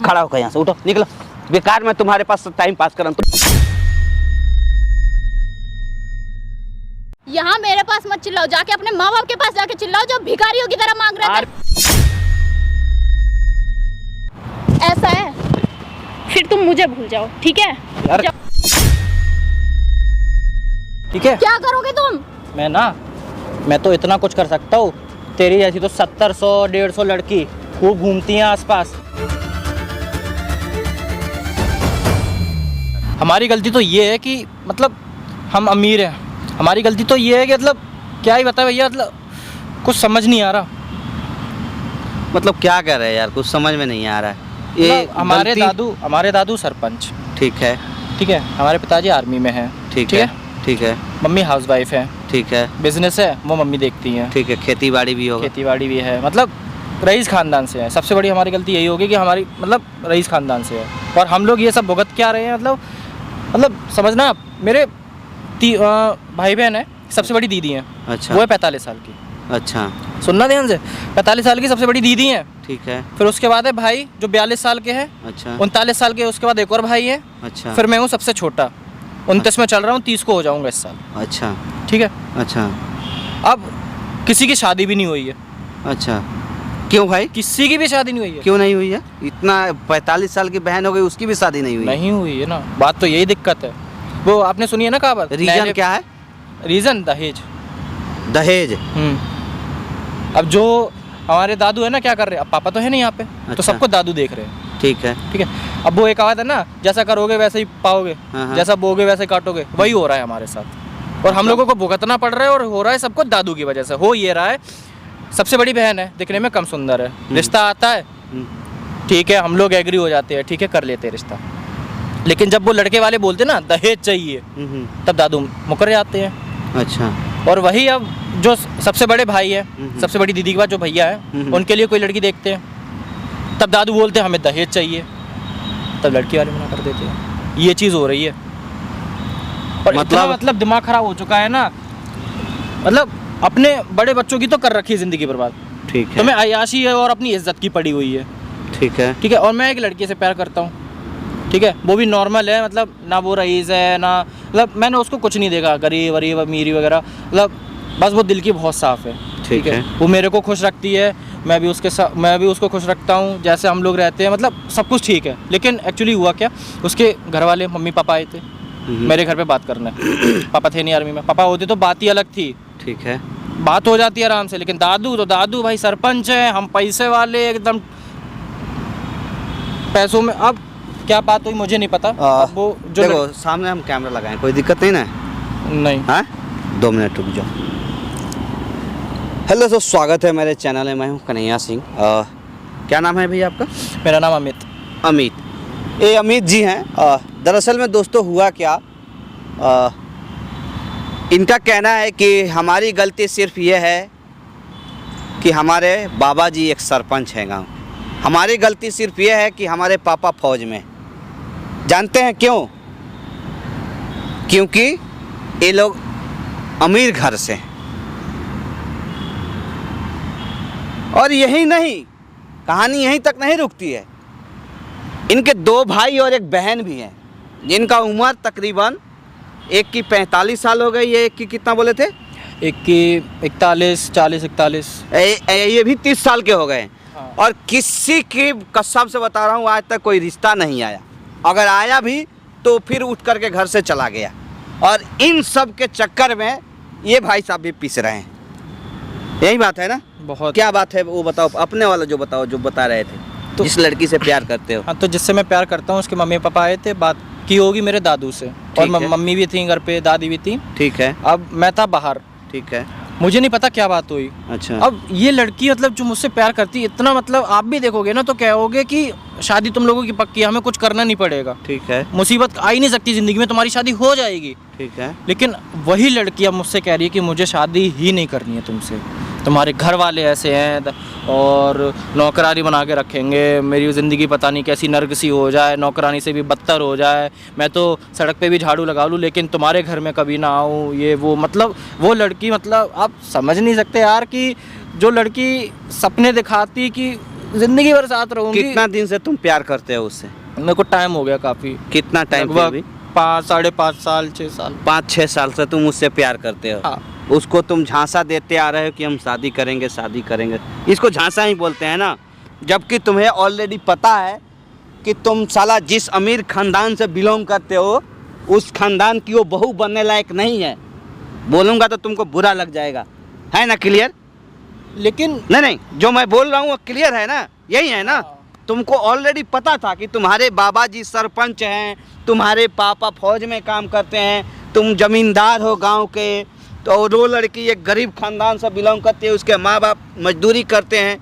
खड़ा होकर यहाँ से उठो, निकलो। बेकार मैं तुम्हारे पास टाइम पास कर रहा हूँ। यहाँ मेरे पास मत चिल्लाओ, जाके अपने माँ बाप के पास जाके चिल्लाओ जो भिखारियों की तरह मांग रहे थे। ऐसा है, फिर तुम मुझे भूल जाओ, ठीक है? ठीक है, क्या करोगे तुम? मैं तो इतना कुछ कर सकता हूँ। तेरी जैसी तो 70-100-150 लड़की खूब घूमती हैं आसपास। हमारी गलती तो ये है कि मतलब हम अमीर हैं। हमारी गलती तो ये है कि मतलब क्या ही बताए भैया, मतलब कुछ समझ नहीं आ रहा। मतलब क्या कर रहे हैं यार, कुछ समझ में नहीं आ रहा है। ये हमारे दादू सरपंच, ठीक है, ठीक है। हमारे पिताजी आर्मी में हैं, ठीक है, ठीक है। मम्मी हाउसवाइफ है, ठीक है। बिजनेस है वो मम्मी देखती हैं, ठीक है। खेती बाड़ी भी होगा? खेती बाड़ी भी है, मतलब रईस खानदान से है। सबसे बड़ी हमारी गलती यही होगी कि हमारी मतलब रईस खानदान से है और हम लोग ये सब भुगत क्या रहे हैं। मतलब समझना आप, मेरे भाई बहन है, सबसे बड़ी दीदी हैं। अच्छा। वो है 45 साल की। अच्छा, सुनना ध्यान से, 45 साल की सबसे बड़ी दीदी हैं। ठीक है। फिर उसके बाद है भाई जो 42 साल के हैं। अच्छा। 39 साल के, उसके बाद एक और भाई है। अच्छा। फिर मैं हूँ सबसे छोटा, 29 में चल रहा हूँ, 30 को हो जाऊँगा इस साल। अच्छा, ठीक है। अच्छा। अब किसी की शादी भी नहीं हुई है। अच्छा, क्यों भाई? किसी की भी शादी नहीं हुई है। क्यों नहीं हुई है? इतना 45 साल की बहन हो गई, उसकी भी शादी नहीं हुई? नहीं हुई है ना, बात तो यही दिक्कत है। वो आपने सुनी है ना कहावत? रीजन क्या है? रीजन दहेज। दहेज? अब जो हमारे दादू है ना, क्या कर रहे हैं, अब पापा तो है नहीं यहाँ पे। अच्छा। तो सबको दादू देख रहे हैं। ठीक है, ठीक है। अब वो एक कहावत है ना, जैसा करोगे वैसे ही पाओगे, जैसा बोगे वैसे काटोगे। वही हो रहा है हमारे साथ और हम लोगों को भुगतना पड़ रहा है और हो रहा है सबको दादू की वजह से। हो ये रहा है, सबसे बड़ी बहन है, दिखने में कम सुंदर है, रिश्ता आता है, ठीक है, हम लोग एग्री हो जाते हैं, ठीक है, कर लेते हैं रिश्ता। लेकिन जब वो लड़के वाले बोलते ना दहेज चाहिए, तब दादू मुकर जाते हैं। अच्छा। और वही अब जो सबसे बड़े भाई है, सबसे बड़ी दीदी के बाद जो भैया है, उनके लिए कोई लड़की देखते हैं, तब दादू बोलते हैं हमें दहेज चाहिए, तब लड़की वाले मना कर देते हैं। ये चीज़ हो रही है और मतलब दिमाग खराब हो चुका है ना। मतलब अपने बड़े बच्चों की तो कर रखी है ज़िंदगी बर्बाद। ठीक है। तुम्हें अय्याशी है और अपनी इज्जत की पड़ी हुई है। ठीक है, ठीक है। और मैं एक लड़की से प्यार करता हूँ, ठीक है, वो भी नॉर्मल है, मतलब ना वो रईस है ना, मतलब मैंने उसको कुछ नहीं देखा गरीब वरीब अमीरी वगैरह, मतलब बस वो दिल की बहुत साफ़ है। ठीक है। वो मेरे को खुश रखती है, मैं भी उसको खुश रखता हूँ, जैसे हम लोग रहते हैं, मतलब सब कुछ ठीक है। लेकिन एक्चुअली हुआ क्या, उसके घर वाले मम्मी पापा आए थे मेरे घर पे बात करने। पापा थे नहीं आर्मी में, पापा होते तो बात ही अलग थी, ठीक है, बात हो जाती है आराम से। लेकिन दादू भाई सरपंच है, हम पैसे वाले एकदम पैसों में। अब क्या बात हुई मुझे नहीं पता। अब वो जो देखो सामने हम कैमरा लगाएं, कोई दिक्कत नहीं ना? नहीं। हाँ, 2 मिनट रुक जाओ। हेलो दोस्तों, स्वागत है मेरे चैनल में। मैं हूँ कन्हैया सिंह। क्या नाम है भैया आपका? मेरा नाम अमित। अमित, ये अमित जी हैं। दरअसल में दोस्तों हुआ क्या, इनका कहना है कि हमारी गलती सिर्फ ये है कि हमारे बाबा जी एक सरपंच हैं गाँव। हमारी गलती सिर्फ ये है कि हमारे पापा फौज में। जानते हैं क्यों? क्योंकि ये लोग अमीर घर से हैं। और यही नहीं, कहानी यहीं तक नहीं रुकती है। इनके 2 भाई और एक बहन भी हैं, जिनका उम्र तकरीबन एक की 45 साल हो गई है, एक की कितना बोले थे? एक की 41 ये भी 30 साल के हो गए। हाँ। और किसी की कसम से बता रहा हूँ, आज तक कोई रिश्ता नहीं आया। अगर आया भी तो फिर उठ करके घर से चला गया। और इन सब के चक्कर में ये भाई साहब भी पिस रहे हैं। यही बात है ना? बहुत। क्या बात है वो बताओ, अपने वाला जो बताओ, जो बता रहे थे तो, जिस लड़की से प्यार करते हो। हाँ, तो जिससे मैं प्यार करता हूँ उसके मम्मी पापा आए थे, बात की होगी मेरे दादू से, और मम्मी भी थी घर पे, दादी भी थी। ठीक है। अब मैं था बाहर। ठीक है। मुझे नहीं पता क्या बात हुई। अच्छा। अब ये लड़की मतलब जो मुझसे प्यार करती इतना, मतलब आप भी देखोगे ना तो कहोगे कि शादी तुम लोगों की पक्की है, हमें कुछ करना नहीं पड़ेगा। ठीक है। मुसीबत आ ही नहीं सकती ज़िंदगी में, तुम्हारी शादी हो जाएगी। ठीक है। लेकिन वही लड़की अब मुझसे कह रही है कि मुझे शादी ही नहीं करनी है तुमसे, तुम्हारे घर वाले ऐसे हैं और नौकरानी बना के रखेंगे, मेरी ज़िंदगी पता नहीं कैसी नर्क सी हो जाए, नौकरानी से भी बदतर हो जाए, मैं तो सड़क पे भी झाड़ू लगा लूँ लेकिन तुम्हारे घर में कभी ना आऊँ, ये वो। मतलब वो लड़की, मतलब आप समझ नहीं सकते यार कि जो लड़की सपने दिखाती कि जिंदगी भर साथ रहूंगी। कितना दिन से तुम प्यार करते हो उससे? मेरे को टाइम हो गया काफी, कितना टाइम? लगभग 5 साढ़े 5 साल 6 साल। 5-6 साल से तुम उससे प्यार करते हो। हाँ। उसको तुम झांसा देते आ रहे हो कि हम शादी करेंगे शादी करेंगे। इसको झांसा ही बोलते हैं ना, जबकि तुम्हें ऑलरेडी पता है कि तुम साला जिस अमीर खानदान से बिलोंग करते हो उस खानदान की वो बहू बनने लायक नहीं है। बोलूँगा तो तुमको बुरा लग जाएगा, है ना? क्लियर? लेकिन नहीं, जो मैं बोल रहा हूँ वो क्लियर है ना? यही है ना? तुमको ऑलरेडी पता था कि तुम्हारे बाबा जी सरपंच हैं, तुम्हारे पापा फौज में काम करते हैं, तुम जमींदार हो गांव के, तो वो लड़की एक गरीब खानदान से बिलोंग करती है, उसके माँ बाप मजदूरी करते हैं।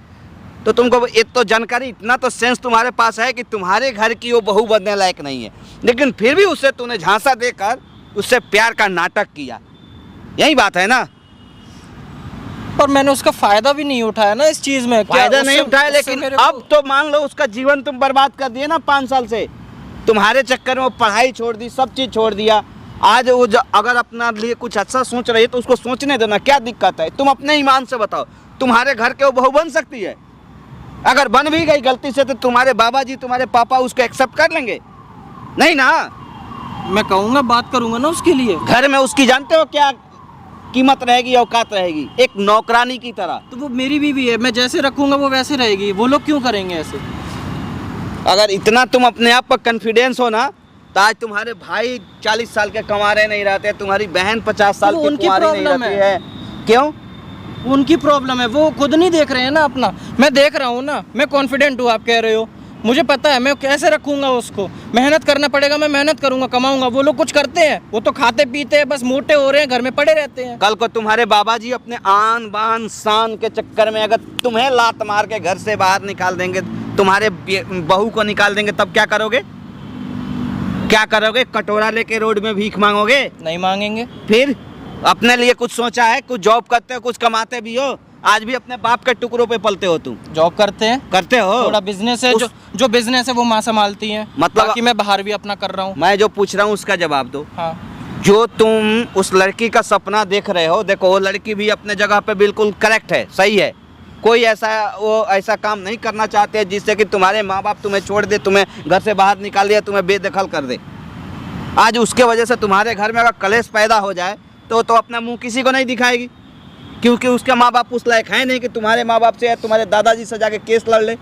तो तुमको एक तो जानकारी, इतना तो सेंस तुम्हारे पास है कि तुम्हारे घर की वो बहू बनने लायक नहीं है, लेकिन फिर भी उससे तूने झांसा देकर उससे प्यार का नाटक किया। यही बात है ना? पर मैंने उसका फायदा भी नहीं उठाया ना इस चीज में। फायदा नहीं उठाया, लेकिन अब तो मान लो उसका जीवन तुम बर्बाद कर दिए ना 5 साल से। तुम्हारे चक्कर में वो पढ़ाई छोड़ दी, सब चीज छोड़ दिया। आज वो अगर अपना लिए कुछ अच्छा सोच रही है तो उसको सोचने देना, क्या दिक्कत है? तुम अपने ईमान से बताओ, तुम्हारे घर के वो बहू बन सकती है? अगर बन भी गई गलती से तो तुम्हारे बाबा जी तुम्हारे पापा उसको एक्सेप्ट कर लेंगे? नहीं ना? मैं कहूँगा, बात करूंगा ना उसके लिए। घर में उसकी जानते हो क्या कीमत रहेगी, औकात रहेगी? एक नौकरानी की तरह। तो वो मेरी बीवी है, मैं जैसे रखूंगा वो वैसे रहेगी। वो लोग क्यों करेंगे ऐसे? अगर इतना तुम अपने आप पर कॉन्फिडेंस हो ना, तो आज तुम्हारे भाई 40 साल के कमारे नहीं रहते, तुम्हारी बहन 50 साल की कुंवारी नहीं रहती है। क्यों? उनकी प्रॉब्लम है, वो खुद नहीं देख रहे हैं ना अपना। मैं देख रहा हूँ ना, मैं कॉन्फिडेंट हूँ। आप कह रहे हो, मुझे पता है मैं कैसे रखूंगा उसको। मेहनत करना पड़ेगा, मैं मेहनत करूंगा, कमाऊंगा। वो लोग कुछ करते हैं? वो तो खाते पीते हैं, बस मोटे हो रहे हैं, घर में पड़े रहते हैं। कल को तुम्हारे बाबा जी अपने आन बान शान के चक्कर में अगर तुम्हें लात मार के घर से बाहर निकाल देंगे, तुम्हारे बहू को निकाल देंगे, तब क्या करोगे? क्या करोगे? कटोरा लेके रोड में भीख मांगोगे? नहीं मांगेंगे। फिर अपने लिए कुछ सोचा है? कुछ जॉब करते हो, कुछ कमाते भी हो? आज भी अपने बाप के टुकड़ों पे पलते हो तुम? जॉब करते हैं, करते हो? थोड़ा बिजनेस है, जो बिजनेस है वो माँ संभालती हैं। मतलब बाकी मैं बाहर भी अपना कर रहा हूँ। मैं जो पूछ रहा हूँ उसका जवाब दो। हाँ। जो तुम उस लड़की का सपना देख रहे हो, देखो वो लड़की भी अपने जगह पे बिल्कुल करेक्ट है, सही है। कोई ऐसा काम नहीं करना चाहते जिससे कि तुम्हारे माँ बाप तुम्हें छोड़ दे, तुम्हें घर से बाहर निकाल दिया, तुम्हें बेदखल कर दे। आज उसके वजह से तुम्हारे घर में अगर कलेश पैदा हो जाए तो अपना मुंह किसी को नहीं दिखाएगी, क्योंकि उसके माँ बाप उस लायक है नहीं कि तुम्हारे माँ बाप से या तुम्हारे दादाजी से जाके केस लड़ ले।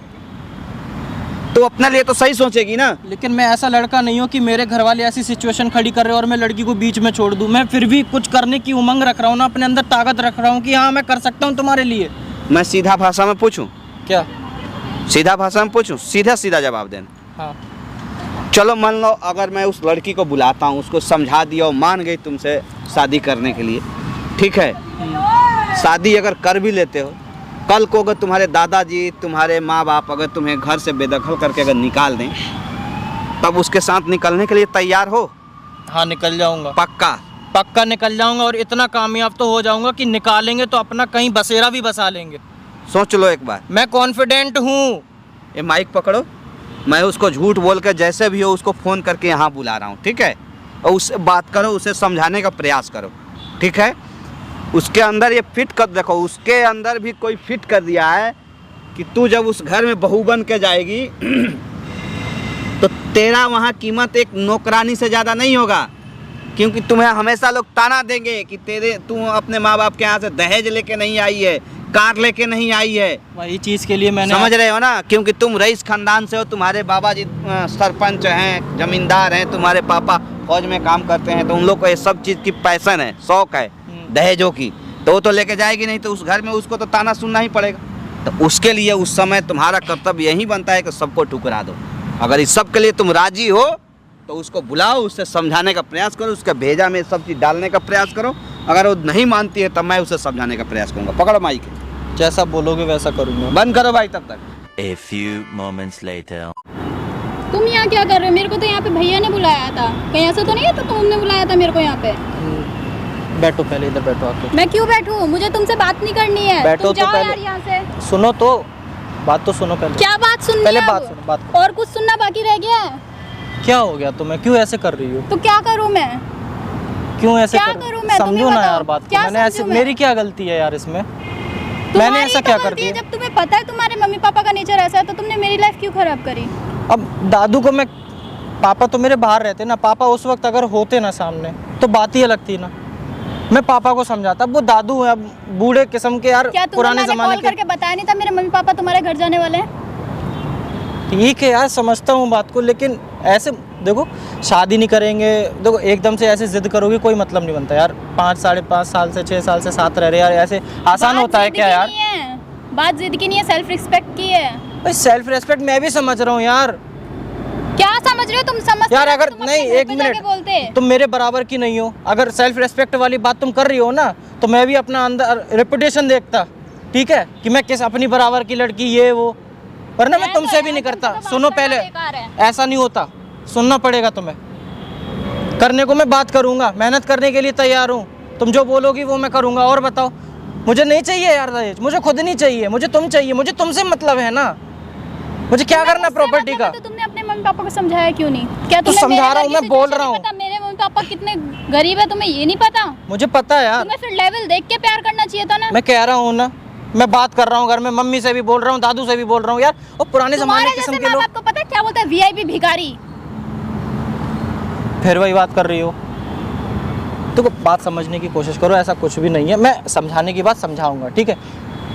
तो अपने लिए तो सही सोचेगी ना। लेकिन मैं ऐसा लड़का नहीं हूँ कि मेरे घर वाले ऐसी सिचुएशन खड़ी कर रहे हो और मैं लड़की को बीच में छोड़ दूँ। मैं फिर भी कुछ करने की उमंग रख रहा हूँ ना, अपने अंदर ताकत रख रहा हूँ कि हाँ मैं कर सकता हूँ तुम्हारे लिए। मैं सीधा भाषा में पूछूं? क्या सीधा भाषा में पूछूं? सीधा सीधा जवाब देना। हाँ। चलो मान लो अगर मैं उस लड़की को बुलाता हूँ, उसको समझा दिया और मान गई तुमसे शादी करने के लिए, ठीक है? शादी अगर कर भी लेते हो, कल को अगर तुम्हारे दादाजी तुम्हारे माँ बाप अगर तुम्हें घर से बेदखल करके अगर निकाल दें, तब उसके साथ निकलने के लिए तैयार हो? हाँ, निकल जाऊंगा। पक्का निकल जाऊंगा, और इतना कामयाब तो हो जाऊंगा कि निकालेंगे तो अपना कहीं बसेरा भी बसा लेंगे। सोच लो एक बार। मैं कॉन्फिडेंट हूँ। ये माइक पकड़ो, मैं उसको झूठ बोल कर जैसे भी हो उसको फ़ोन करके यहाँ बुला रहा हूँ, ठीक है? और उससे बात करो, उसे समझाने का प्रयास करो, ठीक है? उसके अंदर ये फिट कर, देखो उसके अंदर भी कोई फिट कर दिया है कि तू जब उस घर में बहू बन के जाएगी तो तेरा वहाँ कीमत एक नौकरानी से ज़्यादा नहीं होगा, क्योंकि तुम्हें हमेशा लोग ताना देंगे कि तू अपने माँ बाप के यहाँ से दहेज लेके नहीं आई है, कार लेके नहीं आई है। वही चीज़ के लिए मैंने, समझ रहे हो ना? क्योंकि तुम रईस खानदान से हो, तुम्हारे बाबा जी सरपंच हैं, जमींदार हैं, तुम्हारे पापा फौज में काम करते हैं, तो उन लोग को ये सब चीज़ की पैशन है, शौक है दहेजों की, तो वो तो लेके जाएगी नहीं, तो उस घर में उसको तो ताना सुनना ही पड़ेगा। तो उसके लिए उस समय तुम्हारा कर्तव्य यही बनता है कि सबको ठुकरा दो। अगर इस सब के लिए तुम राजी हो तो उसको बुलाओ, उससे समझाने का प्रयास करो, उसके भेजा में सब चीज़ डालने का प्रयास करो। अगर वो नहीं मानती है तब मैं उसे समझाने का प्रयास करूँगा। पकड़ो माइक, जैसा बोलोगे वैसा करूँगा। बंद करो भाई तब तक। A few moments later. तुम यहाँ क्या कर रहे हो? मेरे को तो यहाँ पे भैया ने बुलाया था, कहीं ऐसा तो नहीं है तो तुमने बुलाया था मेरे को यहाँ पे? बैठो, पहले इधर बैठो आके। मैं क्यों बैठूं? मुझे तुमसे बात नहीं करनी है। बैठो तुम तो जाओ पहले। यार यहाँ से। सुनो तो, बात तो सुनो पहले। क्या बात सुननी पहले है? बात सुनो, बात। और कुछ सुनना बाकी रह गया है? क्या हो गया तुम्हें? क्यों ऐसे कर रही हो? तो क्या करूँ मैं? क्यों ऐसे क्या करूँ मैं? समझो ना यार बात को। क्या मैंने ऐसे, समझूं मैं? मेरी क्या गलती है यार इसमें? मैंने ऐसा क्या कर दिया? जब तुम्हें पता है तुम्हारे मम्मी पापा का नेचर ऐसा है तो तुमने मेरी लाइफ क्यों खराब करी? अब दादू को मैं, पापा तो मेरे बाहर रहते ना, पापा उस वक्त अगर होते ना सामने तो बात ही अलग थी ना। मैं पापा को समझाता, अब वो दादू है, अब बूढ़े किस्म के यार, क्या पुराने तुम्हें जमाने कॉल के। करके बताया नहीं था मेरे मम्मी पापा तुम्हारे घर जाने वाले हैं? ठीक है यार, समझता हूँ बात को, लेकिन ऐसे देखो शादी नहीं करेंगे, देखो एकदम से ऐसे जिद करोगे कोई मतलब नहीं बनता यार। 5 साढ़े 5 साल से 6 साल से साथ रह रहे यार, ऐसे आसान होता है क्या यार? बात जिद की नहीं है, सेल्फ रिस्पेक्ट की है। भाई सेल्फ रिस्पेक्ट मैं भी समझ रहा हूँ यार। क्या समझ रहे हो तुम? समझ यार अगर नहीं, एक मिनट, तुम मेरे बराबर की नहीं हो। अगर सेल्फ रिस्पेक्ट वाली बात तुम कर रही हो ना, तो मैं भी अपना अंदर रेपुटेशन देखता, ठीक है, कि मैं किस अपनी बराबर की लड़की ये वो, वरना मैं तुमसे भी नहीं करता। सुनो पहले, ऐसा नहीं होता, सुनना पड़ेगा तुम्हें। करने को मैं बात करूंगा, मेहनत करने के लिए तैयार हूँ, तुम जो बोलोगी वो मैं करूंगा। और बताओ, मुझे नहीं चाहिए यार दहेज, मुझे खुद नहीं चाहिए, मुझे तुम चाहिए, मुझे तुमसे मतलब है ना। मुझे क्या करना प्रॉपर्टी का? तो तुमने अपने मम्मी पापा को समझाया क्यों नहीं? क्या तो तुम्हें समझा रहा हूँ, मैं बोल रहा हूँ। मेरे मम्मी पापा कितने गरीब है तुम्हें ये नहीं पता? मुझे पता है यार। तुम्हें फिर लेवल देख के प्यार करना चाहिए था ना। मैं कह रहा हूँ ना, मैं बात कर रहा हूँ घर में, मम्मी से भी बोल रहा हूँ, दादू से भी बोल रहा हूँ यार, वो पुराने जमाने किस्म के लोग। आपको पता है क्या बोलते हैं? वीआईपी भिखारी। फिर वही बात कर रही हो तो बात समझने की कोशिश करो, ऐसा कुछ भी नहीं है। मैं समझाने की बात समझाऊंगा, ठीक है,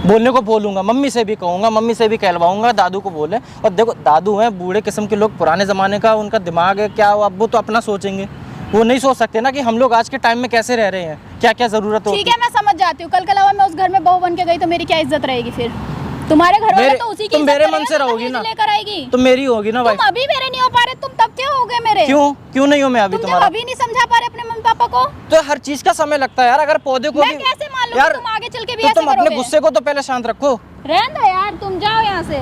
बोलने को बोलूंगा, मम्मी से भी कहूँगा, मम्मी से भी कहलवाऊंगा, दादू को बोले। और देखो दादू हैं बूढ़े किस्म के लोग, पुराने ज़माने का उनका दिमाग है, क्या अब वो तो अपना सोचेंगे, वो नहीं सोच सकते ना कि हम लोग आज के टाइम में कैसे रह रहे हैं, क्या क्या ज़रूरत होती है। ठीक है, मैं समझ जाती हूँ। कल के अलावा मैं उस घर में बहू बन के गई तो मेरी क्या इज्जत रहेगी? फिर तुम्हारे घर वाले तो उसी की तुम इज्जत मेरे मन करेंगे से जो रहोगी दहेज ना, लेकर आएगी। तुम मेरी होगी ना भाई। तुम अभी मेरे नहीं हो पा रहे, तुम तब क्या हो गए मेरे? क्यों नहीं हूँ मैं अभी तुम तुम्हारा? अभी नहीं समझा पा रहे अपने मम्मी पापा को? तो हर चीज का समय लगता है यार। अगर पौधे को मैं भी कैसे मान लूं यार, कि तुम आगे चल के भी तो ऐसे तुम अपने करोगे? गुस्से को तो पहले शांत रखो। रहने दो यार, तुम जाओ यहाँ से।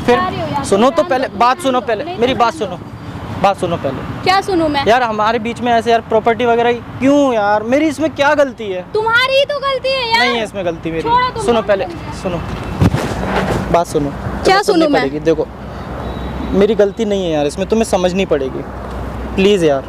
फिर जा रही हो यहाँ से, सुनो तो रहने पहले, दो, बात तुम सुनो रहने पहले, दो। नहीं मेरी तो बात रहने सुनो, बात सुनो पहले। दो। क्या सुनूं मैं? यार हमारे बीच में ऐसे यार प्रॉपर्टी वगैरह क्यों यार? मेरी इसमें क्या गलती है? तुम्हारी ही तो गलती है यार। नहीं है इसमें गलती मेरी। छोड़ो तुम, सुनो तुम पहले, तुम। सुनो, बात सुनो। क्या सुननी सुनूं मैं? पड़ेगी, देखो मेरी गलती नहीं है यार, इसमें तुम्हें समझनी पड़ेगी प्लीज यार,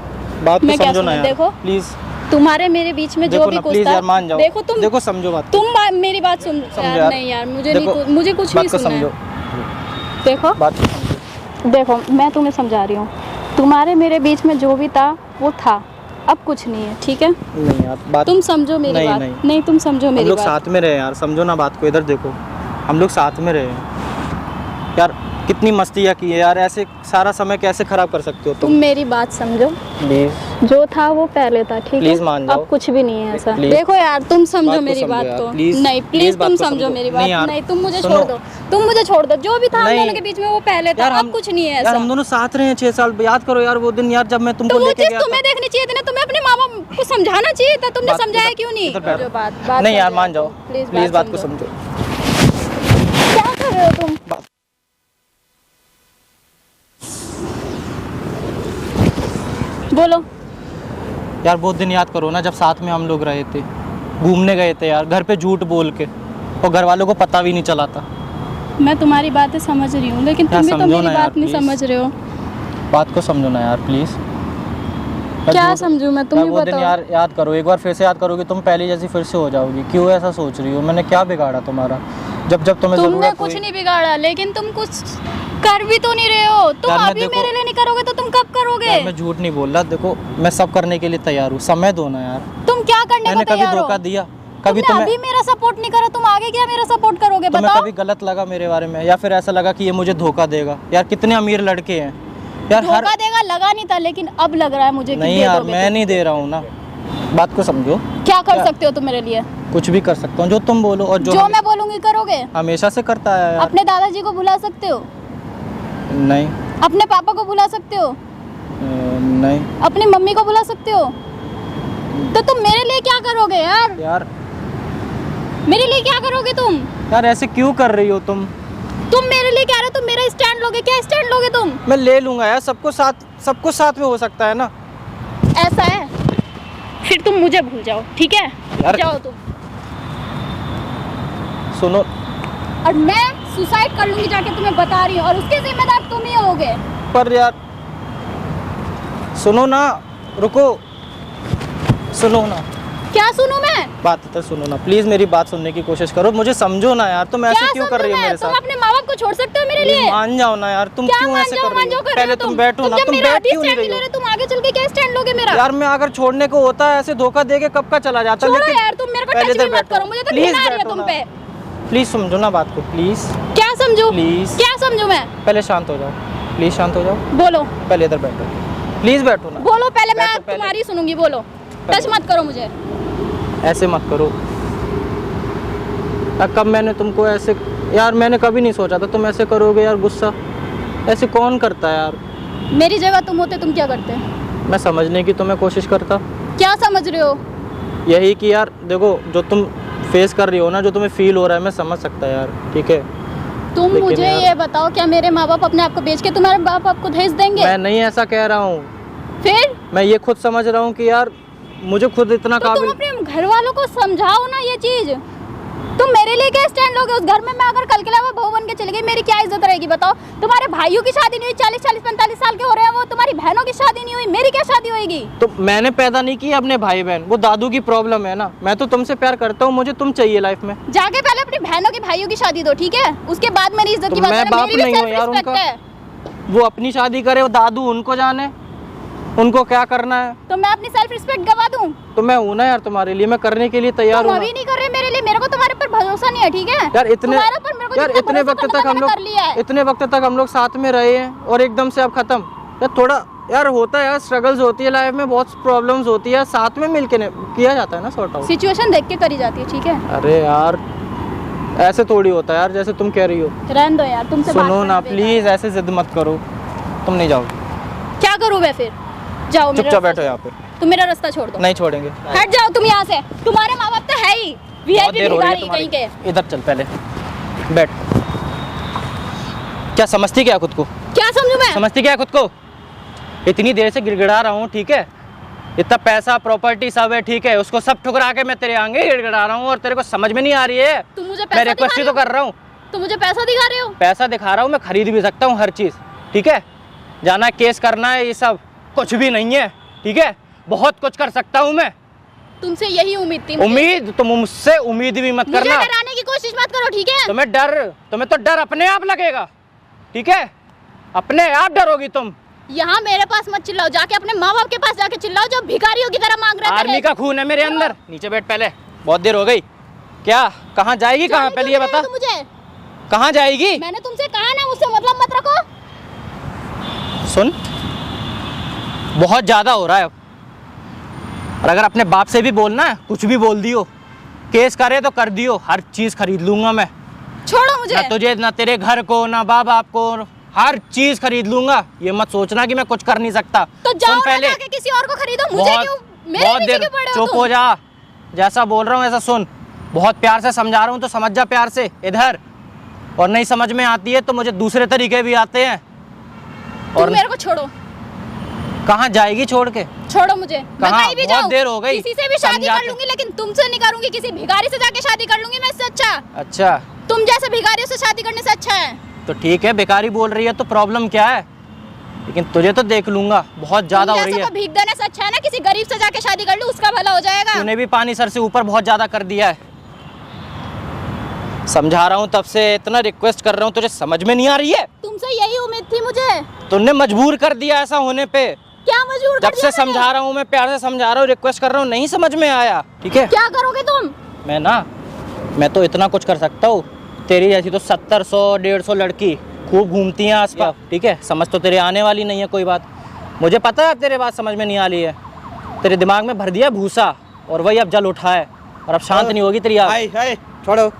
बात को मैं क्या समझो ना सुनूं? यार देखो, प्लीज। तुम्हारे मेरे बीच में जो देखो भी ना कुछ प्लीज था, यार, मान जाओ। देखो तुम, देखो समझो बात को। मेरी बात सुन समझो यार। नहीं यार, मुझे देखो, नहीं, मुझे कुछ बात नहीं को सुनना समझो, है। देखो बात को समझो। देखो, मैं तुम्हें समझा रही हूँ, तुम्हारे मेरे बीच में जो भी था वो था, अब कुछ नहीं है, ठीक है? नहीं यार बात, तुम समझो मेरी नहीं, बात। नहीं। नहीं तुम समझो हम मेरी लोग बात। साथ में रहे यार, समझो ना बात को। इधर देखो, हम लोग साथ में रहे यार, कितनी मस्तियाँ की है यार, ऐसे सारा समय कैसे खराब कर सकते हो तुम मेरी बात समझो, प्लीज जो था वो पहले था, ठीक है? प्लीज मान जाओ। अब कुछ भी नहीं है ऐसा। प्लीज। देखो यार, तुम समझो बात को मेरी समझो बात यार, को। प्लीज। नहीं प्लीज प्लीज, बात तुम को समझो समझो। मेरी नहीं बात। यार, नहीं, तुम मुझे सुनो। छोड़ दो, तुम मुझे छोड़ दो। जो भी था हम नहीं। दोनों के बीच में वो पहले था, अब कुछ नहीं है यार ऐसा। हम दोनों साथ रहे हैं 6 साल, याद करो यार वो दिन यार, जब मैं तुमको तो वो लेके चीज गया तुम्हें था। देखनी चाहिए थी ना, तुम्हें अपने माँ बाप को समझाना चाहिए था, तुमने बात समझाया इधर- क्यों नहीं? इधर बैठो। जो बात नहीं यार समझो मान जाओ, तुम। प्लीज बात को समझो। क्या कर रहे हो तुम? बोलो। यार बहुत दिन याद करो ना, जब साथ में हम लोग रहे थे, घूमने गए थे यार, घर पे झूठ बोल के, और घर वालों को पता भी नहीं चला था। मैं तुम्हारी बातें समझ रही हूँ, लेकिन यार तुम भी तो समझो मेरी ना यार, बात नहीं please। समझ रहे हो। बात को समझो ना यार प्लीज। क्या समझूं मैं, तुम ही वो दिन बताओ। यार याद करो, एक बार फिर से याद करोगे, तुम पहले जैसी फिर से हो जाओगी। क्यों ऐसा सोच रही हो? मैंने क्या बिगाड़ा तुम्हारा? जब जब तुम्हें तुमने जरूरत कुछ हुई। नहीं बिगाड़ा, लेकिन तुम कुछ कर भी तो नहीं रहे हो। तुम यार मैं अभी देखो- मेरे लिए नहीं करोगे तो तुम कब करोगे? यार मैं झूठ नहीं बोल रहा, देखो मैं सब करने के लिए तैयार हूँ, समय दो ना यार। तुम क्या करने मैंने को कभी तैयार हो? धोखा दिया? कभी तुमने तुम्हें अभी मेरा सपोर्ट नहीं करा, तुम आगे क्या मेरा सपोर्ट करोगे? तुम्हें बताओ। कभी गलत लगा मेरे बारे में, या फिर ऐसा लगा कि ये मुझे धोखा देगा? यार कितने अमीर लड़के हैं यार, हर धोखा देगा लगा नहीं था, लेकिन अब लग रहा है मुझे कि नहीं दे यार दोगे मैं तुम। नहीं दे रहा हूँ ना, बात को समझो। क्या कर सकते हो तुम मेरे लिए? कुछ भी कर सकता हूँ जो तुम बोलो, और जो जो मैं बोलूंगी करोगे? हमेशा से करता है यार। अपने दादाजी को बुला सकते हो, नहीं अपने पापा को बुला सकते हो, नहीं अपनी मम्मी को बुला सकते हो, तो तुम मेरे लिए क्या करोगे यार? यार, मेरे लिए क्या करोगे तुम? यार ऐसे क्यों कर रही हो तुम? तुम मेरे लिए कह रहे हो, तुम मेरा स्टैंड लोगे? क्या स्टैंड लोगे तुम? मैं ले लूंगा यार, सबको साथ में हो सकता है ना। ऐसा है, फिर तुम मुझे भूल जाओ, ठीक है? यार- जाओ तुम। सुनो, और मैं सुसाइड कर लूंगी जाके, तुम्हें बता रही हूँ, और उसके जिम्मेदार तुम ही होगे। पर यार सुनो ना, रुको, सुनो ना। क्या सुनूं मैं? बात तो सुनो ना प्लीज, मेरी बात सुनने की कोशिश करो, मुझे समझो ना यार, तुम ऐसे क्या क्यों कर रही हो समझूं मैं? मेरे तुम साथ? अपने माँ बाप को छोड़ सकते हो मेरे लिए? मान जाओ ना यार, तुम क्या क्यों मान ऐसे जाओ, कर मान रही जाओ हो? कर रहे पहले हो तुम बैठो ना, जब तुम मेरा बैठ आधी क्यों नहीं stand रही ले हो? रहे हो, तुम आगे चल के क्या स्टैंड लोगे मेरा? यार मैं अगर छोड़ने को होता है ऐसे धोखा दे के कब का चला जाता। छोड़ो लेकिन यार, तुम मेरे को पहले टच भी इधर मत बैठो। करो, मुझे तो Please घिन आ रही है बैठो तुम ना। पे। प्लीज समझो ना बात को, प्लीज क्या समझूं? Please। क्या समझूं मैं? पहले शांत हो जाओ, प्लीज शांत हो जाओ, बोलो पहले इधर बैठो, प्लीज बैठो ना। बोलो पहले, मैं बैठो पहले। तुम्हारी सुनूंगी, बोलो। टच मत करो मुझे। ऐसे मत करो यार, कब मैंने तुमको ऐसे, यार मैंने कभी नहीं सोचा था तुम ऐसे करोगे यार, गुस्सा ऐसे कौन करता है यार। मेरी जगह तुम होते, तुम क्या करते? मैं समझने की तुम्हें कोशिश करता, क्या समझ रहे हो? यही कि यार देखो जो तुम फेस कर रही हो ना, जो तुम्हें फील हो रहा है, मैं समझ सकता यार, ठीक है। तुम लेकिन मुझे यार- ये बताओ, क्या मेरे माँ बाप अपने आप को बेच के तुम्हारे बाप बाप को भेज देंगे? मैं नहीं ऐसा कह रहा हूँ, फिर मैं ये खुद समझ रहा हूँ कि यार मुझे खुद इतना तो तुम काबिल। अपने घर वालों को समझाओ ना ये चीज। तुम मेरे लिए क्या स्टैंड लोगे? उस घर में मैं अगर कल के अलावा बहू बन के चली गई, मेरी क्या इज्जत रहेगी बताओ? तुम्हारे भाइयों की शादी नहीं हुई, 40-45 साल के हो रहे हैं वो, तुम्हारी बहनों की शादी नहीं हुई, मेरी क्या शादी होगी? तो मैंने पैदा नहीं किया अपने भाई बहन, वो दादू की प्रॉब्लम है ना। मैं तो तुमसे प्यार करता हूँ, मुझे तुम चाहिए लाइफ में। जाके पहले अपनी बहनों की भाइयों की शादी दो, ठीक है? उसके बाद मेरी इज्जत तो की बात मैं करना, बाप मेरी भी नहीं हूँ यार self-respect उनका। है। वो अपनी शादी करे, वो दादू उनको जाने, उनको क्या करना है। तो मैं अपनी सेल्फ रिस्पेक्ट गवा दूं? तो मैं हूं ना यार तुम्हारे लिए, मैं करने के लिए तैयार तुम हूँ अभी नहीं कर रहे मेरे लिए, मेरे को तुम्हारे पर भरोसा नहीं है, ठीक है? यार। इतने तुम्हारे ऊपर मेरे को यार जितना इतने भरोसा वक्त करना तक था, हम मैंने कर लिया है। लोग इतने वक्त तक हम लोग साथ में रहे हैं और एकदम से अब खत्म। यार थोड़ा यार होता है यार, स्ट्रगल्स होती है लाइफ में, बहुत प्रॉब्लम्स होती है, साथ में मिलके किया जाता है ना सॉर्ट आउट। सिचुएशन देख के करी जाती है, ठीक है? अरे यार ऐसे थोड़ी होता है यार, जैसे तुम कह रही हो। रहने दो यार, तुमसे बात सुनो करना ना बेकार प्लीज, है। ऐसे जिद मत करो, तुम नहीं जाओगे। क्या करूँ मैं फिर? जाओ, मेरा चुपचाप रास्ता बैठो यहाँ पे। छोड़ो। तुम मेरा रास्ता छोड़ दो। नहीं छोड़ेंगे। हट जाओ तुम यहाँ से, तुम्हारे माँ बाप तो है ही बहुत वीआईपी देर हो रही है भिखारी कहीं तुम्हारी। के। इधर चल पहले बैठ। क्या समझती क्या खुद को? क्या समझूं मैं? समझती क्या खुद को? इतनी देर से गिड़गिड़ा रहा हूँ, ठीक है? इतना पैसा प्रॉपर्टी सब है, ठीक है? उसको सब ठुकरा के मैं तेरे आगे गिड़गिड़ा रहा हूँ और तेरे को समझ में नहीं आ रही है। तुम मुझे मैं पैसा रिक्वेस्ट ही दिखा तो रहे कर रहा हूँ। हो? तुम मुझे पैसा दिखा रहे हो? पैसा दिखा रहा हूँ, मैं खरीद भी सकता हूँ हर चीज़, ठीक है? जाना केस करना है, ये सब कुछ भी नहीं है, ठीक है? बहुत कुछ कर सकता हूँ मैं। तुमसे यही उम्मीद थी मुझे। उम्मीद? तुम मुझसे उम्मीद भी मत मुझे करना। डराने की कोशिश मत करो, ठीक है? तुम्हें तो डर अपने आप लगेगा, ठीक है? अपने आप डरोगी तुम। यहाँ मेरे पास मत चिल्लाओ, जाके अपने माँ बाप के पास जाके चिल्लाओ जो भिखारियों की तरह मांग रहे थे। आर्मी का खून है मेरे अंदर। नीचे बैठ पहले, बहुत देर हो गई। क्या कहाँ जाएगी? कहाँ पहले ये बता, मुझे कहाँ जाएगी? मैंने तुमसे कहा ना, मुझसे मतलब मत रखो। सुन, बहुत ज्यादा हो रहा है अब। और अगर अपने बाप से भी बोलना है, कुछ भी बोल दियो, केस करे तो कर दियो, हर चीज खरीद लूंगा मैं। छोड़ो मुझे। ना तुझे, ना तेरे घर को, ना बाप बाप को, हर चीज खरीद लूंगा। ये मत सोचना कि मैं कुछ कर नहीं सकता। तो जाओ सुन ना, पहले, जाके किसी और को खरीदो। मुझे क्यों? मेरे बहुत पीछे देर क्यों पड़े हो चुप तुम? हो जा। जैसा बोल रहा हूँ ऐसा सुन। बहुत प्यार से समझा रहा हूँ तो समझ जा प्यार से इधर। और नहीं समझ में आती है तो मुझे दूसरे तरीके भी आते हैं। तुम मेरे को छोड़ो। कहाँ जाएगी छोड़ के? छोड़ो मुझे, मैं कहाँ? कहीं भी बहुत जाऊं, देर हो गई। किसी से भी शादी समझाते- कर लूंगी, लेकिन तुमसे नहीं करूंगी। किसी भिखारी से जाके शादी कर लूंगी मैं, इससे अच्छा। अच्छा तुम जैसे भिखारियों से शादी करने से अच्छा है। तो ठीक है, बेकारी बोल रही है तो प्रॉब्लम क्या है? लेकिन तुझे तो देख लूंगा, बहुत ज्यादा हो रही तुम है। जैसे को भीख देने से अच्छा है ना किसी गरीब से जाके शादी कर लूं, उसका भला हो जाएगा। तूने भी पानी सर से ऊपर बहुत ज्यादा कर दिया है। समझा रहा हूँ तब से, इतना रिक्वेस्ट कर रहा हूँ, तुझे समझ में नहीं आ रही है? तुमसे यही उम्मीद थी मुझे। तूने मजबूर कर दिया ऐसा होने पे। क्या मजबूर कर जब दिया से मैंने? समझा रहा हूँ मैं, प्यार से समझा रहा हूँ, रिक्वेस्ट कर रहा हूँ, नहीं समझ में आया, ठीक है? क्या करोगे तुम? मैं तो इतना कुछ कर सकता हूँ। तेरी जैसी तो 70, 100, 150 लड़की खूब घूमती हैं आसपास, ठीक है? समझ तो तेरे आने वाली नहीं है कोई बात। मुझे पता है तेरे बात समझ में नहीं आ रही है। तेरे दिमाग में भर दिया भूसा और वही अब जल उठा है और अब शांत नहीं होगी तेरी आग। हाय हाय, छोड़ो,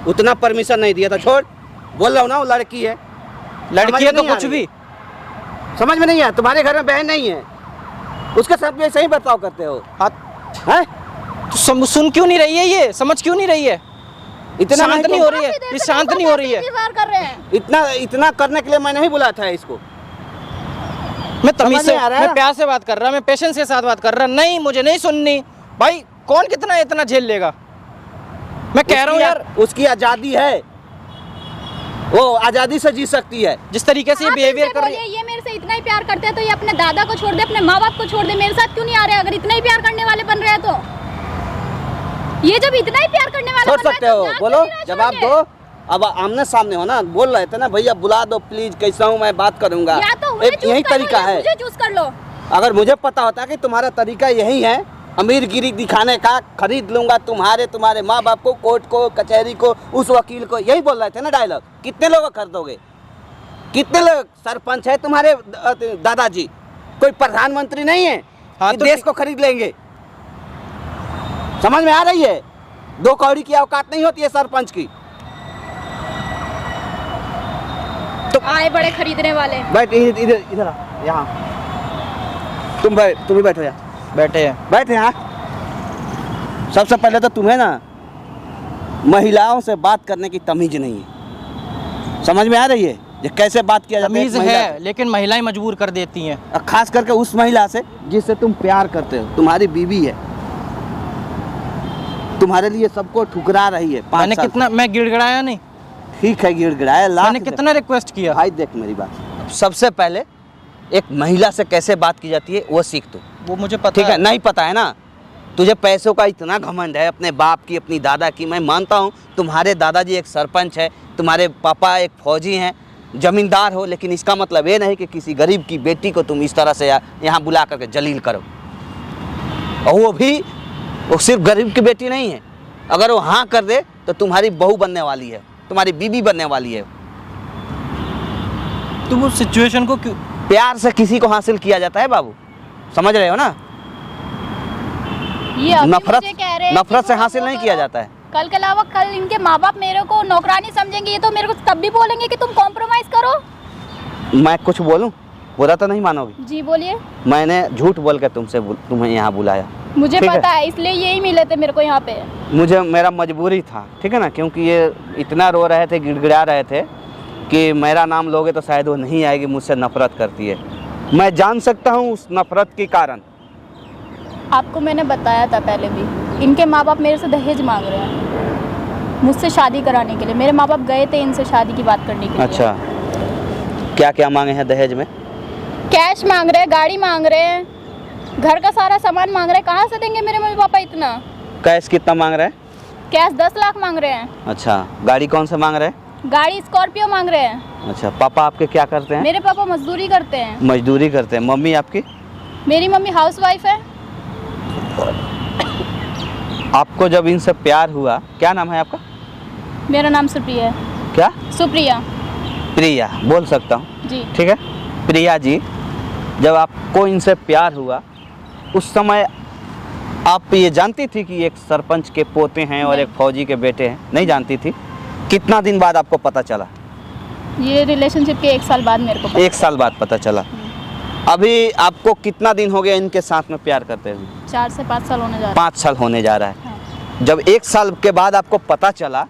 उतना परमिशन नहीं दिया था, छोड़। बोल रहा हूँ ना, वो लड़की है। लड़की है तो नहीं आ कुछ रही। भी समझ में नहीं आया, तुम्हारे घर में बहन नहीं है, उसके साथ भी ऐसे ही बर्ताव करते हो। हैं? तो सुन क्यों नहीं रही है? ये समझ क्यों नहीं रही है? इतना शांत नहीं हो रही है, काफी देर ये से शांत देखो, नहीं हो रही है। इंतजार कर रहे हैं। इतना करने के लिए मैं नहीं बुलाया था इसको। मैं तमीज समझ से, नहीं आ रहा है? मैं प्यार से बात कर रहा, मैं पेशेंस के साथ बात कर रहा। नहीं, मुझे नहीं सुननी भाई। कौन कितना इतना झेल लेगा? मैं कह रहा हूँ यार, उसकी आजादी है, वो आजादी से जी सकती है। जिस तरीके से ये आप बिहेवियर इनसे कर रही है। बोलिए, ये मेरे से इतना ही प्यार करते हैं तो ये अपने दादा को छोड़ दे, अपने माँ बाप को छोड़ दे, मेरे साथ क्यों नहीं आ रहे? अगर इतना ही प्यार करने वाले बन रहे हैं तो ये जब इतना ही प्यार करने वाला छोड़ बन रहा है, सकते हो, तो जान बोलो क्यों नहीं रहा जवाब छोड़ के? दो। अब आमने सामने हो ना, बोल रहे थे ना भैया बुला दो प्लीज, कैसा हूँ मैं बात करूंगा। या तो उन्हें एक choose यही कर लो तरीका या है। मुझे चूज कर लो। अगर मुझे पता होता कि तुम्हारा तरीका यही है अमीरगिरी दिखाने का, खरीद लूंगा तुम्हारे माँ बाप को, कोर्ट को, कचहरी को, उस वकील को, यही बोल रहे थे ना डायलॉग। कितने लोग खरीदोगे? कितने लोग? सरपंच है तुम्हारे दादाजी, कोई प्रधानमंत्री नहीं है हाँ, कि तो देश को खरीद लेंगे। समझ में आ रही है? 2 कौड़ी की औकात नहीं होती है सरपंच की। आए बड़े खरीदने वाले। बैठ इधर आ, यहाँ तुम ही बैठो यहाँ, बैठे हैं। बैठ यहाँ। सबसे पहले तो तुम्हें ना महिलाओं से बात करने की तमीज नहीं है। समझ में आ रही है ये कैसे बात किया जाता है? तमीज एक महिला है लेकिन महिलाएं मजबूर कर देती हैं। से। खास करके उस महिला से जिससे तुम प्यार करते हो, तुम्हारी बीवी है, तुम्हारे लिए सबको ठुकरा रही है। 5 मैंने साल कितना, मैं गिड़गिड़ाया नहीं, ठीक है गिड़गिड़ाया लाख मैंने कितना रिक्वेस्ट किया। भाई देख मेरी बात, सबसे पहले एक महिला से कैसे बात की जाती है वो सीख तू। वो मुझे पता ठीक है, नहीं पता है ना? तुझे पैसों का इतना घमंड है, अपने बाप की, अपनी दादा की। मैं मानता हूँ तुम्हारे दादाजी एक सरपंच है, तुम्हारे पापा एक फौजी हैं, जमींदार हो, लेकिन इसका मतलब ये नहीं कि किसी गरीब की बेटी को तुम इस तरह से यहाँ बुला करके जलील करो। और वो सिर्फ गरीब की बेटी नहीं है, अगर वो हाँ कर दे तो तुम्हारी बहू बनने वाली है, तुम्हारी बीवी बनने वाली है। तुम उस सिचुएशन को क्यों? प्यार से किसी को हासिल किया जाता है बाबू, समझ रहे हो ना? ये अभी नफरत मुझे कह रहे हैं नफरत कि से वो हासिल नहीं किया जाता है। कल के अलावा कल इनके माँ बाप मेरे को नौकरानी समझेंगे, ये तो मेरे को तब भी बोलेंगे कि तुम कॉम्प्रोमाइज करो। मैं कुछ बोलूं? बुरा तो नहीं मानोगी? जी बोलिए। मैंने झूठ बोल के तुम्हें यहाँ बुलाया। मुझे ठीक है। पता है, इसलिए यही मिले थे मेरे को यहाँ पे। मेरा मजबूरी था, ठीक है ना, क्योंकि ये इतना रो रहे थे, गिड़गिड़ा रहे थे कि मेरा नाम लोगे तो शायद वो नहीं आएगी, मुझसे नफरत करती है। मैं जान सकता हूँ उस नफरत के कारण। आपको मैंने बताया था पहले भी, इनके माँ बाप मेरे से दहेज मांग रहे हैं मुझसे शादी कराने के लिए। मेरे माँ बाप गए थे इनसे शादी की बात करने के लिए। अच्छा, क्या क्या मांगे हैं दहेज में? कैश मांग रहे हैं, गाड़ी मांग रहे हैं, घर का सारा सामान मांग रहे हैं। कहाँ से देंगे मेरे मम्मी पापा इतना? कैश कितना मांग रहे हैं? कैश 10 लाख मांग रहे हैं। अच्छा, गाड़ी कौन सा मांग रहे हैं? गाड़ी स्कॉर्पियो मांग रहे हैं। अच्छा, पापा आपके क्या करते हैं? मेरे पापा मजदूरी करते हैं। मजदूरी करते हैं। मम्मी आपकी? मेरी मम्मी हाउसवाइफ है। आपको जब इनसे प्यार हुआ, क्या नाम है आपका? मेरा नाम सुप्रिया है। क्या? सुप्रिया। प्रिया बोल सकता हूँ, जी। ठीक है। प्रिया जी, जब आपको इनसे प्यार हुआ उस समय आप ये जानती थी कि एक सरपंच के पोते हैं और नहीं। एक फौजी के बेटे हैं? नहीं जानती थी। कितना दिन बाद आपको पता चला? ये रिलेशनशिप के 1 साल बाद मेरे को पता 1 साल बाद पता चला। अभी आपको कितना दिन हो गया इनके साथ में प्यार करते हुए? 4 से 5 साल होने जा रहा 5 साल होने जा रहा है। हाँ। जब 1 साल के बाद आपको पता चला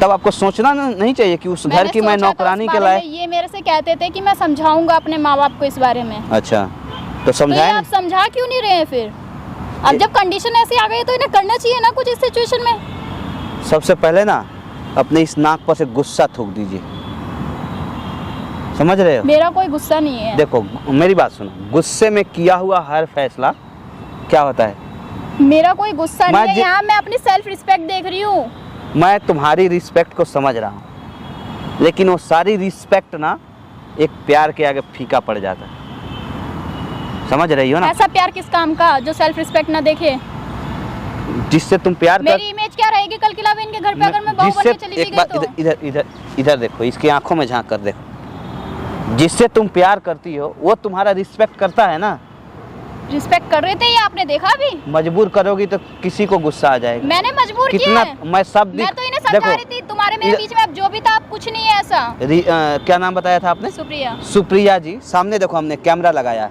तब आपको सोचना नहीं चाहिए कि उस घर की मैं सोचा था नौकरानी उस के बारे लायक? में। ये मेरे से कहते थे कि मैं समझाऊंगा अपने माँ बाप को इस बारे में। अच्छा, तो तो ये समझाए आप समझा क्यों नहीं रहे हैं फिर? अब जब कंडीशन ऐसी आ गई तो इन्हें करना चाहिए ना कुछ इस सिचुएशन में। सबसे पहले ना अपने इस नाक पर से गुस्सा थूक दीजिए, समझ रहे हो? मेरा कोई गुस्सा नहीं है। देखो मेरी बात सुनो, गुस्से में किया हुआ हर फैसला क्या होता है? मेरा कोई गुस्सा मैं नहीं है, यहाँ मैं अपनी सेल्फ रिस्पेक्ट देख रही हूँ। मैं तुम्हारी रिस्पेक्ट को समझ रहा हूँ, लेकिन वो सारी रिस्पेक्ट ना एक प्यार के आगे फीका पड़ जाता है, समझ रही हो ना? ऐसा प्यार किस काम का जो सेल्फ रिस्पेक्ट ना देखे? जिससे तुम प्यार मेरी इमेज क्या रहेगी कल के अलावा इनके घर पे अगर मैं बहू बन के चली भी एक गई बार तो? इधर इधर इधर देखो, इसकी आंखों में झांक कर देखो। जिससे तुम प्यार करती हो वो तुम्हारा रिस्पेक्ट करता है ना। रिस्पेक्ट कर रहे थे ये आपने देखा भी? मजबूर करोगी तो किसी को गुस्सा आ जाएगा। मैंने मजबूर किया कितना है। मैं सब मैं तो इन्हें समझा रही थी, तुम्हारे मेरे बीच में अब जो भी था अब कुछ नहीं है ऐसा। क्या नाम बताया था आपने? सुप्रिया। सुप्रिया जी, सामने देखो हमने कैमरा लगाया है।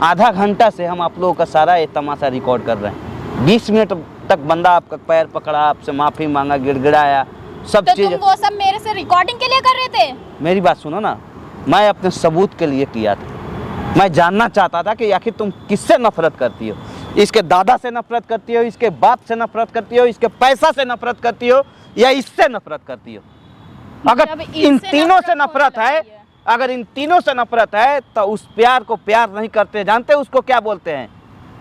आधा घंटा से हम आप लोगों का सारा ये तमाशा रिकॉर्ड कर रहे हैं। 20 मिनट तक बंदा आपका पैर पकड़ा, आपसे माफी मांगा, गिड़गिड़ाया, सब तो चीज। तुम वो सब मेरे से रिकॉर्डिंग के लिए कर रहे थे? मेरी बात सुनो ना, मैं अपने सबूत के लिए किया था। मैं जानना चाहता था कि आखिर तुम किससे नफरत करती हो? इसके दादा से नफरत करती हो, इसके बाप से नफरत करती हो, इसके पैसा से नफरत करती हो, या इससे नफरत करती हो? अगर इन तीनों से नफरत है, अगर इन तीनों से नफरत है तो उस प्यार को प्यार नहीं करते। जानते उसको क्या बोलते हैं?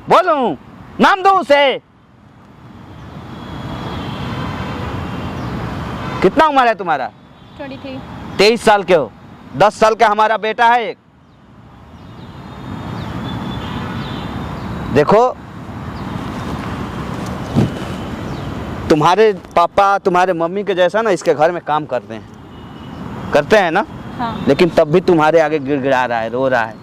बोलूं? नाम दो उसे? कितना उम्र है तुम्हारा? 23। 23 साल के हो। 10 साल का हमारा बेटा है एक। देखो तुम्हारे पापा तुम्हारे मम्मी के जैसा ना इसके घर में काम करते हैं ना, हाँ। लेकिन तब भी तुम्हारे आगे गिड़गिड़ा रहा है, रो रहा है,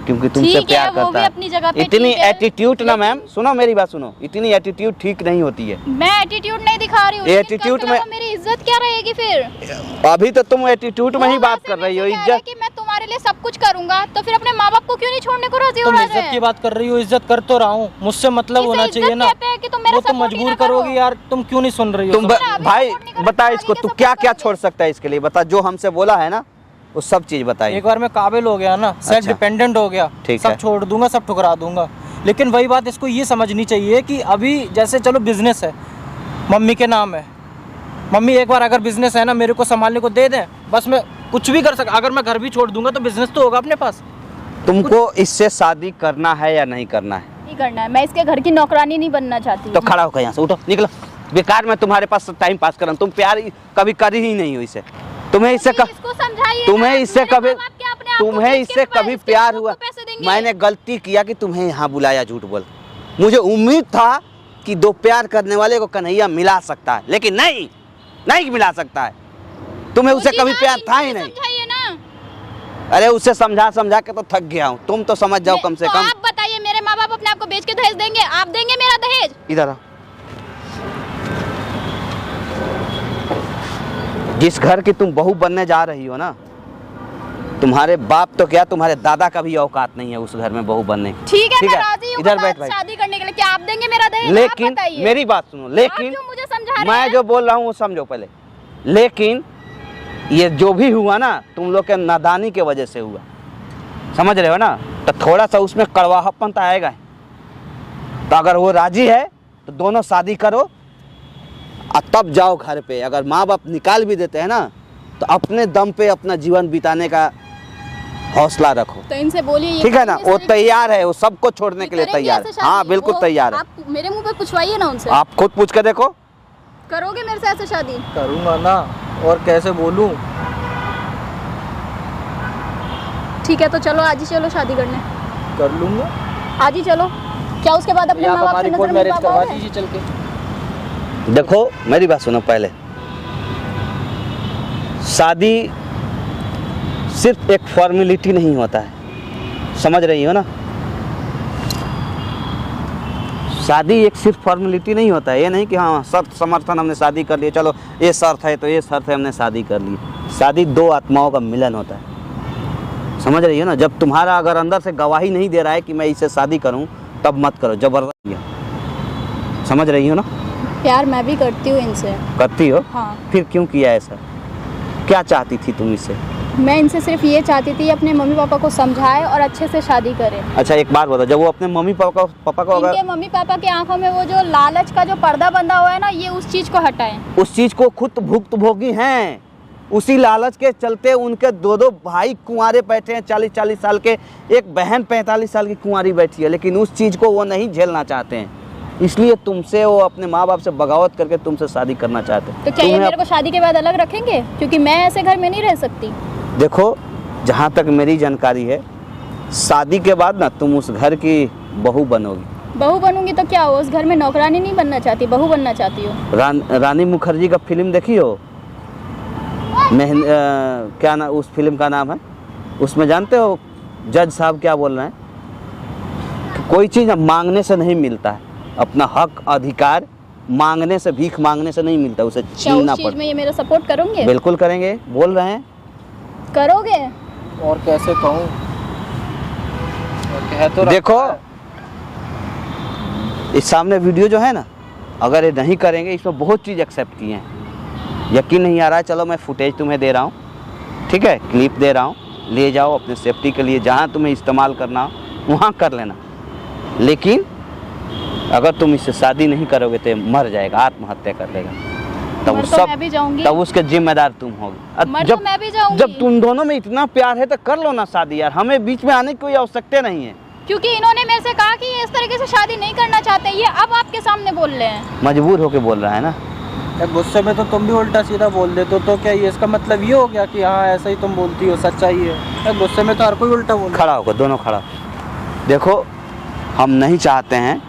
क्योंकि तुमसे ठीक है, प्यार वो करता भी है। अपनी जगह पे इतनी ठीक है, एटीट्यूड ना मैम, सुनो मेरी बात सुनो, इतनी एटीट्यूड ठीक नहीं होती है। मैं एटीट्यूड नहीं दिखा रही हूँ। एटीट्यूड में मेरी इज्जत क्या रहेगी फिर? अभी तो तुम एटीट्यूड में ही बात कर रही हो। इज्जत कि मैं तुम्हारे लिए सब कुछ करूंगा, तो फिर अपने माँ बाप को क्यों नहीं छोड़ने को राजी हो तुम रहे इज्जत की बात कर रही हो, इज्जत कर तो रहा हूँ, मुझसे मतलब किसे होना इज्जत चाहिए ना। कहते हैं कि तुम मेरा वो तुम support ही मजबूर ना करो। करोगी यार, तुम क्यों नहीं सुन रही हो? तुम भाई बता इसको, तू क्या क्या छोड़ सकता है इसके लिए बता, जो हमसे बोला है ना वो सब चीज बताइए। एक बार मैं काबिल हो गया ना, सेल्फ डिपेंडेंट हो गया, ठीक सब है। छोड़ दूंगा, सब ठुकरा दूंगा। लेकिन वही बात इसको ये समझनी चाहिए कि अभी जैसे चलो बिजनेस है, मम्मी के नाम है, मम्मी एक बार अगर बिजनेस है ना मेरे को संभालने को दे दें, बस मैं कुछ भी कर सकता। अगर मैं घर भी छोड़ दूंगा तो बिजनेस तो होगा अपने पास। तुमको इससे शादी करना है या नहीं करना है? नहीं करना है, मैं इसके घर की नौकरानी नहीं बनना चाहती। तो खड़ा होकर यहाँ से उठो, निकलो। बेकार में तुम्हारे पास टाइम पास कर रहा हूँ, तुम प्यार कभी करी ही नहीं हो इसे। तुम्हें इससे इसको समझाइए, तुम्हें इससे मेरे कभी माँ बाप क्या अपने आप को तुम्हें बेच के इससे कभी इसके प्यार बाप हुआ? को पैसे देंगे? मैंने गलती किया कि तुम्हें यहाँ बुलाया, झूठ बोल। मुझे उम्मीद था कि दो प्यार करने वाले को कन्हैया मिला सकता है, लेकिन नहीं मिला सकता है। तुम्हें उसे कभी प्यार था ही नहीं। समझाइए ना। अरे उसे समझा के तो थक गया हूँ, तुम तो समझ जाओ कम से तो कम। आप बताइए, मेरे माँ बाप अपने आप को बेच के दहेज देंगे? आप देंगे मेरा दहेज? इधर आओ। जिस घर की तुम बहू बनने जा रही हो ना, तुम्हारे बाप तो क्या तुम्हारे दादा का भी औकात नहीं है उस घर में बहू बनने की। ठीक है, मैं राजी हूँ इधर बैठ भाई। शादी करने के लिए। क्या आप देंगे मेरा दहेज? लेकिन आप बताइए। मेरी बात सुनो, लेकिन आप जो मुझे समझा रहे मैं हैं। जो बोल रहा हूँ वो समझो पहले। लेकिन ये जो भी हुआ ना तुम लोग के नादानी के वजह से हुआ, समझ रहे हो ना? तो थोड़ा सा उसमें कड़वाहपन तो आएगा। तो अगर वो राजी है तो दोनों शादी करो और तब जाओ घर पे। अगर माँ बाप निकाल भी देते हैं ना तो अपने दम पे अपना जीवन बिताने का हौसला रखो। तो इनसे बोलिए, ठीक है ना? वो तैयार है, वो सबको छोड़ने के लिए तैयार है। हाँ बिल्कुल तैयार है। आप मेरे मुंह पे पूछवाइए ना उनसे। आप खुद पूछ के देखो। करोगे मेरे से ऐसे शादी? करूँगा ना, और कैसे बोलूँ? ठीक है, तो चलो आज ही चलो शादी करने। कर लूँगा आज ही चलो। क्या उसके बाद अपने आप माँ बाप हमारी की कोर्ट नजर में मैरिज पाप करवा आओगे? दीजिए चल के। देखो मेरी बात सुनो पहले। शादी सिर्फ एक फॉर्मेलिटी नहीं होता है, समझ रही हो ना? शादी एक सिर्फ फॉर्मेलिटी नहीं होता है। ये नहीं कि हाँ शर्त समर्थन हमने शादी कर लिया, चलो ये शर्त है तो ये शर्त है हमने शादी कर ली। शादी दो आत्माओं का मिलन होता है, समझ रही हो ना? जब तुम्हारा अगर अंदर से गवाही नहीं दे रहा है कि मैं इससे शादी करूं तब मत करो, जबरदस्ती। समझ रही हो ना? प्यार मैं भी करती हूँ इनसे। करती हो? हाँ। फिर क्यों किया ऐसा? क्या चाहती थी तुम इससे? मैं इनसे सिर्फ ये चाहती थी अपने मम्मी पापा को समझाए और अच्छे से शादी करे। अच्छा एक बात बताओ, जब वो अपने मम्मी पापा को अगर इनके मम्मी पापा की आंखों में वो जो लालच का जो पर्दा बंधा हुआ है ना, ये उस चीज को हटाएं। उस चीज को खुद भुक्तभोगी हैं, उसी लालच के चलते उनके दो भाई कुंवारे बैठे हैं 40-40 साल के, एक बहन 45 साल की कुंवारी बैठी है, लेकिन उस चीज को वो नहीं झेलना चाहते हैं। इसलिए तुमसे वो अपने माँ बाप से बगावत करके तुमसे शादी करना चाहते हैं। तो क्या ये मेरे को शादी के बाद अलग रखेंगे? क्योंकि मैं ऐसे घर में नहीं रह सकती। देखो जहाँ तक मेरी जानकारी है, शादी के बाद ना तुम उस घर की बहू बनोगी। बहू बनूंगी तो क्या हो? उस घर में नौकरानी नहीं बनना चाहती, बहू बनना चाहती हूँ। रानी मुखर्जी का फिल्म देखी हो? क्या ना उस फिल्म का नाम है? उसमें जानते हो जज साहब क्या बोल रहे हैं कि कोई चीज़ मांगने से नहीं मिलता है, अपना हक अधिकार मांगने से, भीख मांगने से नहीं मिलता, उसे छीनना चीज पड़ता। में ये मेरा सपोर्ट करोगे? बिल्कुल करेंगे, बोल रहे हैं। करोगे? और कैसे कहूँ, कह तो देखो इस सामने वीडियो जो है ना, अगर ये नहीं करेंगे, इसमें बहुत चीज़ एक्सेप्ट किए हैं। यकीन नहीं आ रहा है, चलो मैं फुटेज तुम्हें दे रहा हूँ, ठीक है, क्लिप दे रहा हूँ, ले जाओ अपने सेफ्टी के लिए, जहाँ तुम्हें इस्तेमाल करना हो वहाँ कर लेना। लेकिन अगर तुम इससे शादी नहीं करोगे तो मर जाएगा, आत्महत्या कर लेगा, तब सब मैं भी जाऊंगी। तब उसके जिम्मेदार तुम होगे। जब मैं भी जाऊंगी। जब तुम दोनों में इतना प्यार है तो कर लो ना शादी यार, हमें बीच में आने की कोई आवश्यकता नहीं है। क्योंकि इन्होंने मेरे से कहा कि ये इस तरीके से शादी नहीं करना चाहते, ये अब आपके सामने बोल रहे हैं। मजबूर होके बोल रहा है ना, गुस्से में तो तुम भी उल्टा सीधा बोल देते हो, तो क्या ये इसका मतलब ये हो गया कि हाँ ऐसा ही तुम बोलती हो, सच्चाई है? गुस्से में तो हर कोई उल्टा बोल। खड़ा होकर दोनों खड़ा। देखो हम नहीं चाहते हैं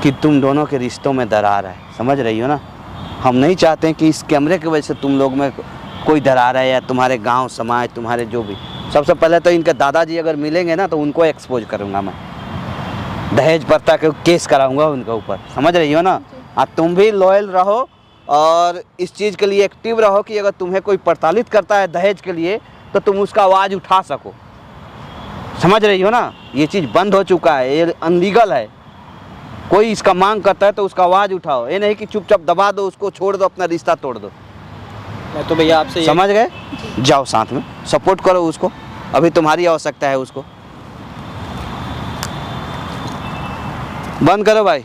कि तुम दोनों के रिश्तों में दरार है, समझ रही हो ना। हम नहीं चाहते हैं कि इस कैमरे की वजह से तुम लोग में कोई दरार है, या तुम्हारे गांव समाज तुम्हारे जो भी। सबसे पहले तो इनके दादाजी अगर मिलेंगे ना तो उनको एक्सपोज करूँगा मैं, दहेज प्रथा के केस कराऊँगा उनके ऊपर, समझ रही हो ना। तुम भी लॉयल रहो और इस चीज़ के लिए एक्टिव रहो कि अगर तुम्हें कोई प्रताड़ित करता है दहेज के लिए तो तुम उसका आवाज़ उठा सको, समझ रही हो ना। ये चीज़ बंद हो चुका है, ये अनलीगल है। कोई इसका मांग करता है तो उसका आवाज़ उठाओ, ये नहीं कि चुपचाप दबा दो उसको, छोड़ दो, अपना रिश्ता तोड़ दो। मैं तो भैया आपसे समझ गए? जाओ साथ में सपोर्ट करो उसको, अभी तुम्हारी आवश्यकता है उसको। बंद करो भाई।